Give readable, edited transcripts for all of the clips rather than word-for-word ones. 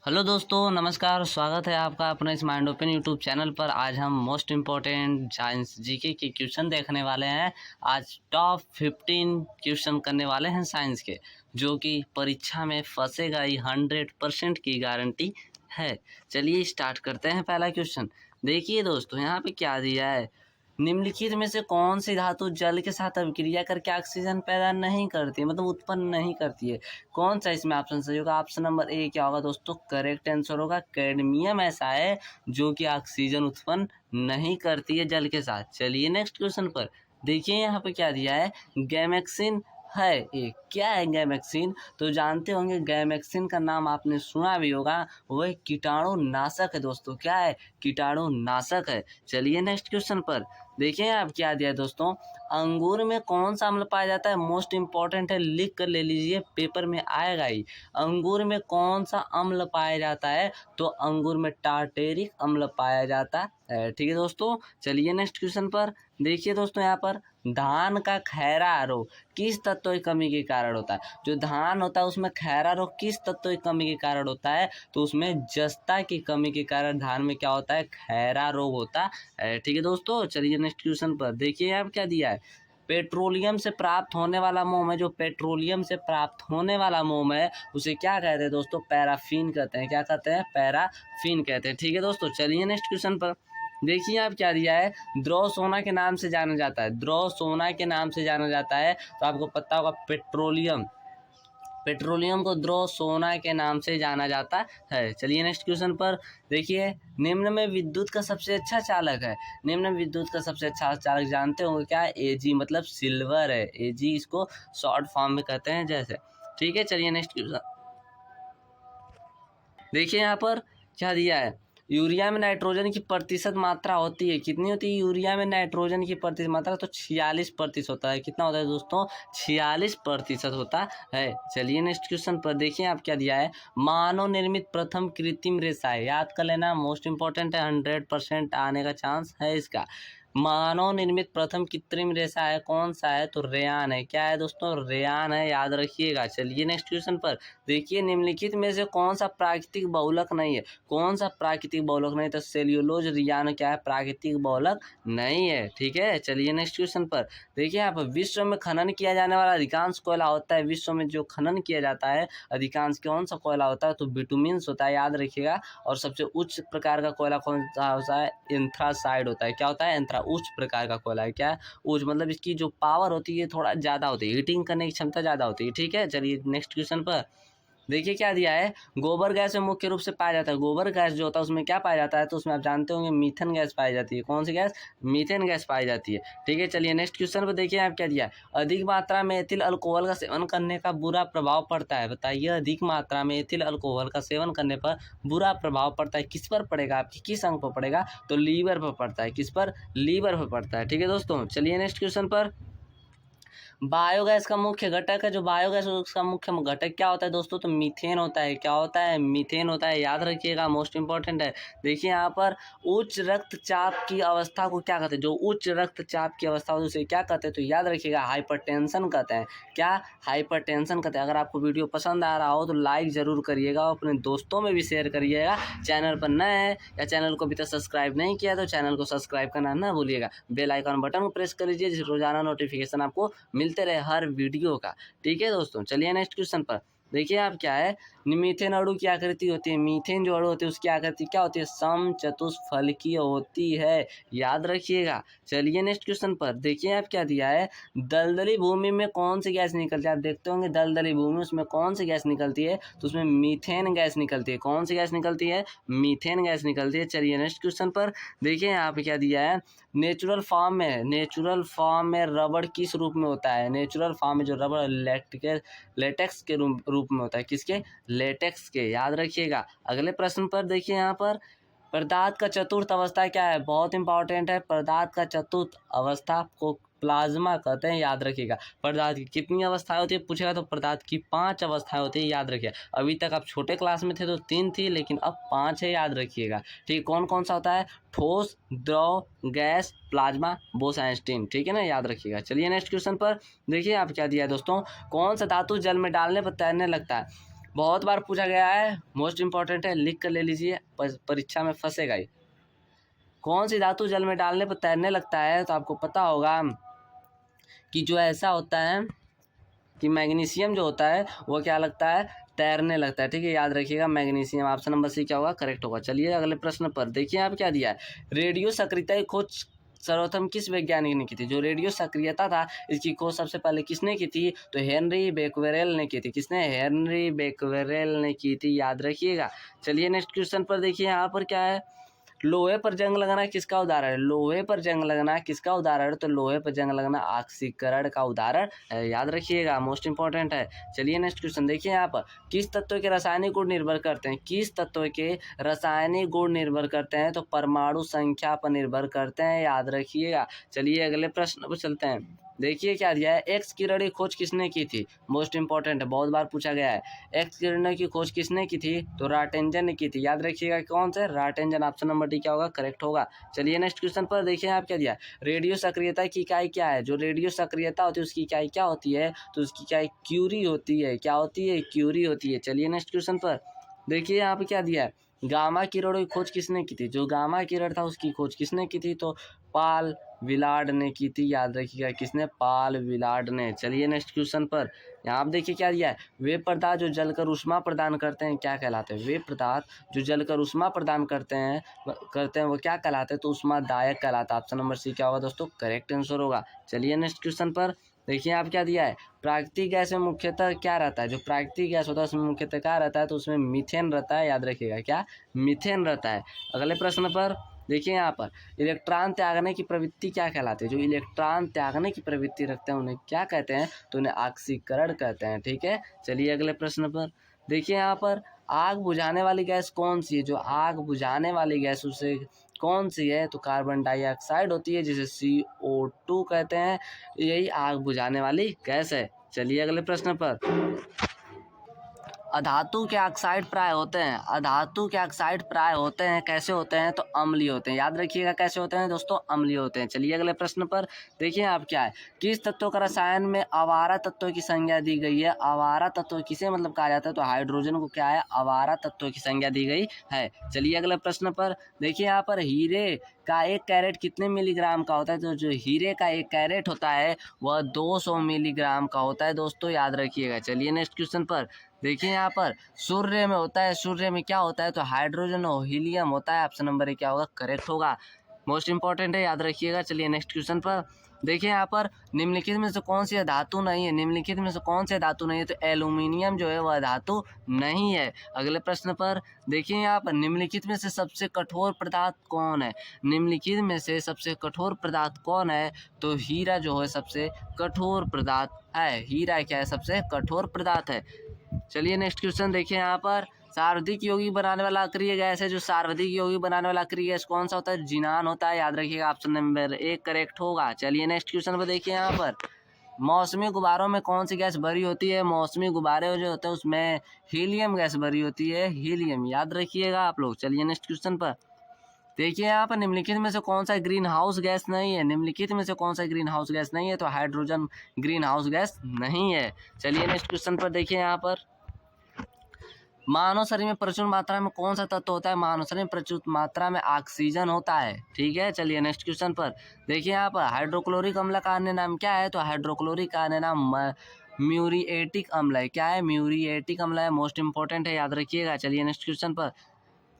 Hello दोस्तों, नमस्कार। स्वागत है आपका अपने इस माइंड ओपन यूट्यूब चैनल पर। आज हम मोस्ट इम्पॉर्टेंट साइंस जीके के क्वेश्चन देखने वाले हैं। आज टॉप 15 क्वेश्चन करने वाले हैं साइंस के, जो कि परीक्षा में फंसेगा ही, 100% की गारंटी है। चलिए स्टार्ट करते हैं। पहला क्वेश्चन देखिए दोस्तों, यहाँ पे क्या दिया है। निम्नलिखित में से कौन सी धातु जल के साथ अभिक्रिया करके ऑक्सीजन पैदा नहीं करती, मतलब उत्पन्न नहीं करती है। कौन सा इसमें ऑप्शन सही होगा? ऑप्शन नंबर ए क्या होगा दोस्तों? करेक्ट आंसर होगा कैडमियम ऐसा है जो कि ऑक्सीजन उत्पन्न नहीं करती है जल के साथ। चलिए नेक्स्ट क्वेश्चन पर देखिए, यहाँ पे क्या दिया है। गैमेक्सिन है ये, क्या है गैमेक्सिन? तो जानते होंगे, गैमेक्सिन का नाम आपने सुना भी होगा। वह कीटाणु नाशक है दोस्तों। क्या है? कीटाणु नाशक है। चलिए नेक्स्ट क्वेश्चन पर देखिए, आप क्या दिया है दोस्तों। अंगूर में कौन सा अम्ल पाया जाता है? मोस्ट इंपॉर्टेंट है, लिख कर ले लीजिए, पेपर में आएगा ही। अंगूर में कौन सा अम्ल पाया जाता है? तो अंगूर में टार्टेरिक अम्ल पाया जाता है। ठीक है दोस्तों। चलिए नेक्स्ट क्वेश्चन पर देखिए दोस्तों, यहाँ पर धान का खैरा रोग किस तत्व की कमी के कारण होता है? जो धान होता है उसमें खैरा रोग किस तत्व की कमी के कारण होता है? तो उसमें जस्ता की कमी के कारण धान में क्या होता है? खैरा रोग होता है। ठीक है दोस्तों। चलिए नेक्स्ट क्वेश्चन पर देखिए, आप क्या दिया है। पेट्रोलियम से प्राप्त होने वाला मोम है, जो पेट्रोलियम से प्राप्त होने वाला मोम है उसे क्या कहते हैं दोस्तों? पैराफिन कहते हैं। क्या कहते हैं? पैराफिन कहते हैं। ठीक है दोस्तों। चलिए नेक्स्ट क्वेश्चन पर देखिए, आप क्या दिया है। द्रव सोना के नाम से जाना जाता है। द्रव सोना के नाम से जाना जाता है, तो आपको पता होगा पेट्रोलियम। पेट्रोलियम को द्रव सोना के नाम से जाना जाता है। चलिए नेक्स्ट क्वेश्चन पर देखिए, निम्न में विद्युत का सबसे अच्छा चालक है। निम्न में विद्युत का सबसे अच्छा चालक जानते होंगे क्या है? एजी, मतलब सिल्वर है। एजी इसको शॉर्ट फॉर्म में कहते हैं जैसे। ठीक है। चलिए नेक्स्ट क्वेश्चन देखिए, यहाँ पर क्या दिया है। यूरिया में नाइट्रोजन की प्रतिशत मात्रा होती है, कितनी होती है यूरिया में नाइट्रोजन की प्रतिशत मात्रा? तो 46% होता है। कितना होता है दोस्तों? 46% होता है। चलिए नेक्स्ट क्वेश्चन पर देखिए, आप क्या दिया है। मानव निर्मित प्रथम कृत्रिम रेशा है, याद कर लेना, मोस्ट इंपॉर्टेंट है, 100% आने का चांस है इसका। मानव निर्मित प्रथम कृत्रिम रेशा है, कौन सा है? तो रेयान है। क्या है दोस्तों? रेयान है, याद रखिएगा। चलिए नेक्स्ट क्वेश्चन पर देखिए, निम्नलिखित में से कौन सा प्राकृतिक बहुलक नहीं है? कौन सा प्राकृतिक बहुलक नहीं? तो सेल्यूलोज रियान क्या है? प्राकृतिक बहुलक नहीं है। ठीक है। चलिए नेक्स्ट क्वेश्चन पर देखिए, आप विश्व में खनन किया जाने वाला अधिकांश कोयला होता है। विश्व में जो खनन किया जाता है अधिकांश कौन सा कोयला होता है? तो बिटुमिन्स होता है, याद रखिएगा। और सबसे उच्च प्रकार का कोयला कौन सा होता है? एंथ्रासाइड होता है। क्या होता है? उच्च प्रकार का कोयला है। क्या है? उच्च, मतलब इसकी जो पावर होती है थोड़ा ज़्यादा होती है, हीटिंग करने की क्षमता ज़्यादा होती है। ठीक है। चलिए नेक्स्ट क्वेश्चन पर देखिए, क्या दिया है। गोबर गैस में मुख्य रूप से पाया जाता है। गोबर गैस जो होता है उसमें क्या पाया जाता है? तो उसमें आप जानते होंगे मीथेन गैस पाई जाती है। कौन सी गैस? मीथेन गैस पाई जाती है। ठीक है। चलिए नेक्स्ट क्वेश्चन पर देखिए, आप क्या दिया है। अधिक मात्रा में एथिल अल्कोहल का सेवन करने का बुरा प्रभाव पड़ता है। बताइए, अधिक मात्रा में एथिल अल्कोहल का सेवन करने पर बुरा प्रभाव पड़ता है, किस पर पड़ेगा? आपकी किस अंग पर पड़ेगा? तो लीवर पर पड़ता है। किस पर? लीवर पर पड़ता है। ठीक है दोस्तों। चलिए नेक्स्ट क्वेश्चन पर बायोगैस का मुख्य घटक है। जो बायोगैस उसका मुख्य घटक क्या होता है दोस्तों? तो मीथेन होता है। क्या होता है? मीथेन होता है, याद रखिएगा, मोस्ट इंपॉर्टेंट है। देखिए यहाँ पर उच्च रक्तचाप की अवस्था को क्या कहते हैं? जो उच्च रक्तचाप की अवस्था होती है उसे क्या कहते हैं? तो याद रखिएगा, हाइपरटेंशन कहते हैं। क्या? हाइपरटेंशन कहते हैं। अगर आपको वीडियो पसंद आ रहा हो तो लाइक जरूर करिएगा और अपने दोस्तों में भी शेयर करिएगा। चैनल पर नए हैं या चैनल को अभी तक सब्सक्राइब नहीं किया तो चैनल को सब्सक्राइब करना ना भूलिएगा। बेल आइकन बटन को प्रेस कर लीजिए, जिससे रोजाना नोटिफिकेशन आपको मिलते रहे हर वीडियो का। ठीक है दोस्तों। चलिए नेक्स्ट क्वेश्चन पर देखिए, आप क्या है। मीथेन अणु की आकृति होती है। मीथेन जो अणु होती है उसकी आकृति क्या होती है? समचतुष्फलकीय होती है, याद रखिएगा। चलिए नेक्स्ट क्वेश्चन पर देखिए, आप क्या दिया है। दलदली भूमि में कौन सी गैस निकलती है? आप देखते होंगे दलदली भूमि, उसमें कौन सी गैस निकलती है? तो उसमें मीथेन गैस निकलती है। कौन सी गैस निकलती है? मीथेन गैस निकलती है। चलिए नेक्स्ट क्वेश्चन पर देखिए, यहाँ पे क्या दिया है। नेचुरल फॉर्म में, नेचुरल फॉर्म में रबड़ किस रूप में होता है? नेचुरल फॉर्म में जो रबड़ लेटेक्स के रूप में होता है। किसके? लेटेक्स के, याद रखिएगा। अगले प्रश्न पर देखिए, यहाँ पर पदार्थ का चतुर्थ अवस्था क्या है? बहुत इंपॉर्टेंट है। पदार्थ का चतुर्थ अवस्था को प्लाज्मा कहते हैं, याद रखिएगा। पदार्थ की कितनी अवस्थाएं होती है पूछेगा तो पदार्थ की 5 अवस्थाएं होती है, याद रखिए। अभी तक आप छोटे क्लास में थे तो 3 थी, लेकिन अब 5 है, याद रखिएगा। ठीक, कौन कौन सा होता है? ठोस, द्रव, गैस, प्लाज्मा, बोस-आइंस्टीन। ठीक है ना, याद रखिएगा। चलिए नेक्स्ट क्वेश्चन पर देखिए, आप क्या दिया है दोस्तों। कौन सा धातु जल में डालने पर तैरने लगता है? बहुत बार पूछा गया है, मोस्ट इंपॉर्टेंट है, लिख कर ले लीजिए, परीक्षा में फंसेगा ही। कौन सी धातु जल में डालने पर तैरने लगता है? तो आपको पता होगा कि जो ऐसा होता है कि मैग्नीशियम जो होता है वो क्या लगता है, तैरने लगता है। ठीक है, याद रखिएगा मैग्नीशियम। ऑप्शन नंबर सी क्या होगा, करेक्ट होगा। चलिए अगले प्रश्न पर देखिए, आप क्या दिया है, रेडियो सक्रियता की खोज सर्वप्रथम किस वैज्ञानिक ने की थी? जो रेडियो सक्रियता था इसकी खोज सबसे पहले किसने की थी? तो हेनरी बेक्वेरेल ने की थी। किसने? हेनरी बेक्वेरेल ने की थी, याद रखिएगा। चलिए नेक्स्ट क्वेश्चन पर देखिए, यहाँ पर क्या है, लोहे पर जंग लगना किसका उदाहरण है? लोहे पर जंग लगना किसका उदाहरण है? तो लोहे पर जंग लगना ऑक्सीकरण का उदाहरण है, याद रखिएगा, मोस्ट इंपॉर्टेंट है। चलिए नेक्स्ट क्वेश्चन देखिए, यहाँ पर किस तत्व के रासायनिक गुण निर्भर करते हैं? किस तत्व के रासायनिक गुण निर्भर करते हैं? तो परमाणु संख्या पर निर्भर करते हैं, याद रखिएगा। चलिए अगले प्रश्न पर चलते हैं। देखिए क्या दिया है, एक्स किरण की खोज किसने की थी? मोस्ट इंपॉर्टेंट है, बहुत बार पूछा गया है। एक्स किरणों की खोज किसने की थी? तो राटेंजन ने की थी, याद रखिएगा। कौन से? राटेंजन। ऑप्शन नंबर डी क्या होगा, करेक्ट होगा। चलिए नेक्स्ट क्वेश्चन पर देखिए, आप क्या दिया है, रेडियो सक्रियता की इकाई क्या है? जो रेडियो सक्रियता होती है उसकी इकाई क्या होती है? तो उसकी इकाई क्यूरी होती है। क्या होती है? क्यूरी होती है। चलिए नेक्स्ट क्वेश्चन पर देखिए, यहाँ पे क्या दिया है, गामा किरणों की खोज किसने की थी? जो गामा किरण था उसकी खोज किसने की थी? तो पाल विलार्ड ने की थी, याद रखिएगा। किसने? पाल विलार्ड ने। चलिए नेक्स्ट क्वेश्चन पर यहाँ आप देखिए क्या दिया है, वे पदार्थ जो जलकर ऊष्मा प्रदान करते हैं क्या कहलाते हैं? वे पदार्थ जो जलकर ऊष्मा प्रदान करते हैं वो क्या कहलाते हैं? तो ऊष्मादायक कहलाता है। ऑप्शन नंबर सी क्या होगा दोस्तों, करेक्ट आंसर होगा। चलिए नेक्स्ट क्वेश्चन पर देखिए, आप क्या दिया है, प्राकृतिक गैस में मुख्यतः क्या रहता है? जो प्राकृतिक गैस होता है उसमें मुख्यतः क्या रहता है? तो उसमें मीथेन रहता है, याद रखिएगा। क्या? मीथेन रहता है। अगले प्रश्न पर देखिए, यहाँ पर इलेक्ट्रॉन त्यागने की प्रवृत्ति क्या कहलाती है? जो इलेक्ट्रॉन त्यागने की प्रवृत्ति रखते हैं उन्हें क्या कहते हैं? तो उन्हें ऑक्सीकरण कहते हैं। ठीक है, चलिए अगले प्रश्न पर देखिए, यहाँ पर आग बुझाने वाली गैस कौन सी है? जो आग बुझाने वाली गैस उसे कौन सी है? तो कार्बन डाइऑक्साइड होती है, जिसे CO2 कहते हैं। यही आग बुझाने वाली गैस है। चलिए अगले प्रश्न पर, अधातु के ऑक्साइड प्राय होते हैं। अधातु के ऑक्साइड प्राय होते हैं, कैसे होते हैं? तो अम्लीय होते हैं, याद रखिएगा। कैसे होते हैं दोस्तों? अम्लीय होते हैं। चलिए अगले प्रश्न पर देखिए, आप क्या है, किस तत्व का रसायन में अवारा तत्वों की संज्ञा दी गई है? अवारा तत्व किसे मतलब कहा जाता है? तो हाइड्रोजन को क्या है, अवारा तत्वों की संज्ञा दी गई है। चलिए अगले प्रश्न पर देखिए, यहाँ पर हीरे का 1 कैरेट कितने मिलीग्राम का होता है? तो जो हीरे का 1 कैरेट होता है वह 200 मिलीग्राम का होता है दोस्तों, याद रखिएगा। चलिए नेक्स्ट क्वेश्चन पर देखिए, यहाँ पर सूर्य में होता है, सूर्य में क्या होता है? तो हाइड्रोजन और हीलियम होता है। ऑप्शन नंबर ए क्या होगा, करेक्ट होगा, मोस्ट इंपॉर्टेंट है, याद रखिएगा। चलिए नेक्स्ट क्वेश्चन पर देखिए, यहाँ पर निम्नलिखित में से कौन सी धातु नहीं है? निम्नलिखित में से कौन सी धातु नहीं है? तो एल्यूमिनियम जो है वह धातु नहीं है। अगले प्रश्न पर देखिए, यहाँ पर निम्नलिखित में से सबसे कठोर पदार्थ कौन है? निम्नलिखित में से सबसे कठोर पदार्थ कौन है? तो हीरा जो है सबसे कठोर पदार्थ है। हीरा क्या है? सबसे कठोर पदार्थ है। चलिए नेक्स्ट क्वेश्चन देखिए, यहाँ पर सर्वाधिक यौगिक बनाने वाला अक्रिय गैस है। जो सर्वाधिक यौगिक बनाने वाला अक्रिय गैस कौन सा होता है? जिनान होता है, याद रखिएगा। ऑप्शन नंबर ए करेक्ट होगा। चलिए नेक्स्ट क्वेश्चन पर देखिए, यहाँ पर मौसमी गुब्बारों में कौन सी गैस भरी होती है? मौसमी गुब्बारे जो होते हैं उसमें हीलियम गैस भरी होती है, हीलियम, याद रखिएगा आप लोग। चलिए नेक्स्ट क्वेश्चन पर देखिए, यहाँ पर निम्नलिखित में से कौन सा ग्रीन हाउस गैस नहीं है? निम्नलिखित में से कौन सा ग्रीन हाउस गैस नहीं है? तो हाइड्रोजन ग्रीन हाउस गैस नहीं है। चलिए नेक्स्ट क्वेश्चन पर देखिए, यहाँ पर मानव शरीर में प्रचुर मात्रा में कौन सा तत्व होता है? मानव शरीर में प्रचुर मात्रा में ऑक्सीजन होता है। ठीक है, चलिए नेक्स्ट क्वेश्चन पर देखिए, यहाँ पर हाइड्रोक्लोरिक अम्ल का अन्य नाम क्या है? तो हाइड्रोक्लोरिक का अन्य नाम म्यूरिएटिक अम्ल है। क्या है? म्यूरिएटिक अम्ल है, मोस्ट इंपॉर्टेंट है, याद रखिएगा। चलिए नेक्स्ट क्वेश्चन पर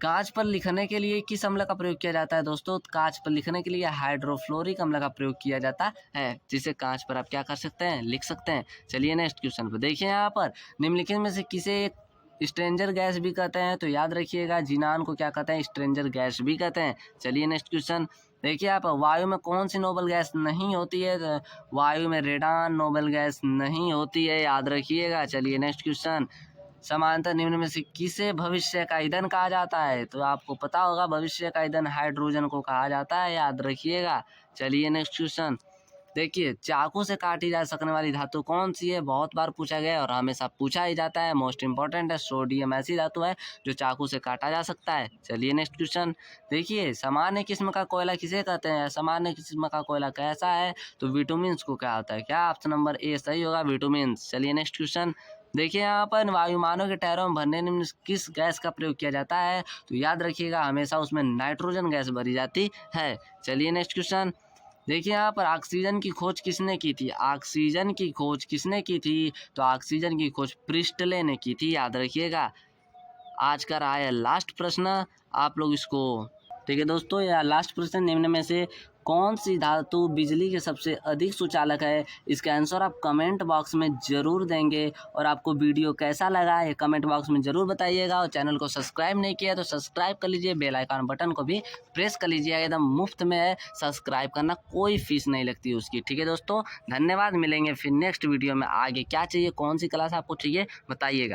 कांच पर लिखने के लिए किस अम्ल का प्रयोग किया जाता है? दोस्तों, कांच पर लिखने के लिए हाइड्रोफ्लोरिक अम्ल का प्रयोग किया जाता है, जिसे कांच पर आप क्या कर सकते हैं? लिख सकते हैं। चलिए नेक्स्ट क्वेश्चन पर देखिए, यहाँ पर निम्नलिखित में से किसे स्ट्रेंजर गैस भी कहते हैं? तो याद रखिएगा, जिनान को क्या कहते हैं? स्ट्रेंजर गैस भी कहते हैं। चलिए नेक्स्ट क्वेश्चन देखिए, आप वायु में कौन सी नोबल गैस नहीं होती है? तो वायु में रेडान नोबल गैस नहीं होती है, याद रखिएगा। चलिए नेक्स्ट क्वेश्चन, समांतर निम्न में से किसे भविष्य का ईंधन कहा जाता है? तो आपको पता होगा, भविष्य का ईंधन हाइड्रोजन को कहा जाता है, याद रखिएगा। चलिए नेक्स्ट क्वेश्चन देखिए, चाकू से काटी जा सकने वाली धातु कौन सी है? बहुत बार पूछा गया है और हमेशा पूछा ही जाता है, मोस्ट इंपॉर्टेंट है। सोडियम ऐसी धातु है जो चाकू से काटा जा सकता है। चलिए नेक्स्ट क्वेश्चन देखिए, सामान्य किस्म का कोयला किसे कहते हैं? सामान्य किस्म का कोयला कैसा है? तो विटामिन्स को क्या होता है? क्या? ऑप्शन नंबर ए सही होगा, विटामिन्स। चलिए नेक्स्ट क्वेश्चन देखिए यहाँ पर वायुयानों के टायरों में भरने में किस गैस का प्रयोग किया जाता है, तो याद रखिएगा हमेशा उसमें नाइट्रोजन गैस भरी जाती है। चलिए नेक्स्ट क्वेश्चन। देखिए यहाँ पर ऑक्सीजन की खोज किसने की थी, ऑक्सीजन की खोज किसने की थी, तो ऑक्सीजन की खोज प्रिस्टले ने की थी, याद रखिएगा। आज का रहा है लास्ट प्रश्न, आप लोग इसको, ठीक है दोस्तों, यह लास्ट प्रश्न, निम्न में से कौन सी धातु बिजली के सबसे अधिक सुचालक है, इसका आंसर आप कमेंट बॉक्स में ज़रूर देंगे। और आपको वीडियो कैसा लगा ये कमेंट बॉक्स में ज़रूर बताइएगा। और चैनल को सब्सक्राइब नहीं किया तो सब्सक्राइब कर लीजिए, बेल आइकन बटन को भी प्रेस कर लीजिए, एकदम मुफ्त में है, सब्सक्राइब करना, कोई फीस नहीं लगती उसकी, ठीक है दोस्तों। धन्यवाद, मिलेंगे फिर नेक्स्ट वीडियो में। आगे क्या चाहिए, कौन सी क्लास आपको चाहिए बताइएगा।